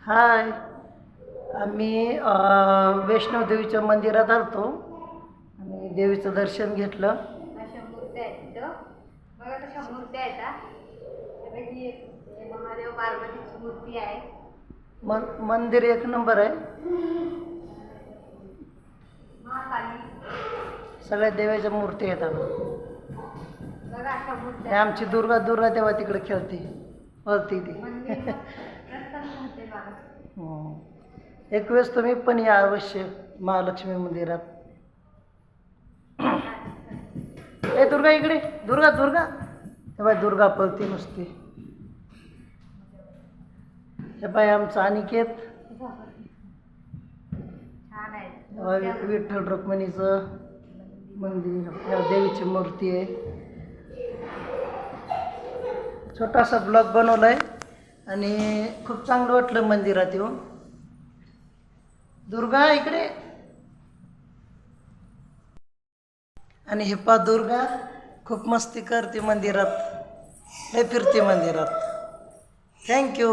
हाय. आम्ही वैष्णवदेवीच्या मंदिरात आलतो आणि देवीचं दर्शन घेतलं. अशा मूर्त्या आहेत तिथं. बघा तशा मूर्त्या आहेत हा. त्यापैकी एक महादेव पार्वतीची मूर्ती आहे. मंदिर एक नंबर आहे. महाकाली. सगळ्या देवाच्या मूर्ती येतात. बघा अशा मूर्त्या. आणि आमची दुर्गा दुर्गा तेव्हा तिकडे खेळते वरती ती. मंदिर प्रसन्न होते बघा. एक वेळेस तुम्ही पण या अवश्य महालक्ष्मी मंदिरात. ए दुर्गा इकडे, दुर्गा दुर्गा हे दुर्गा पळती नुसती. हे बाय आमचा अनिकेत. छान आहे. विठ्ठल रुक्मिणीचं मंदिर, देवीची मूर्ती आहे. छोटासा ब्लॉग बनवलाय आणि खूप चांगलं वाटलं मंदिरात येऊन. दुर्गा इकडे. आणि हे पा दुर्गा खूप मस्ती करते मंदिरात, लय फिरते मंदिरात. थँक्यू.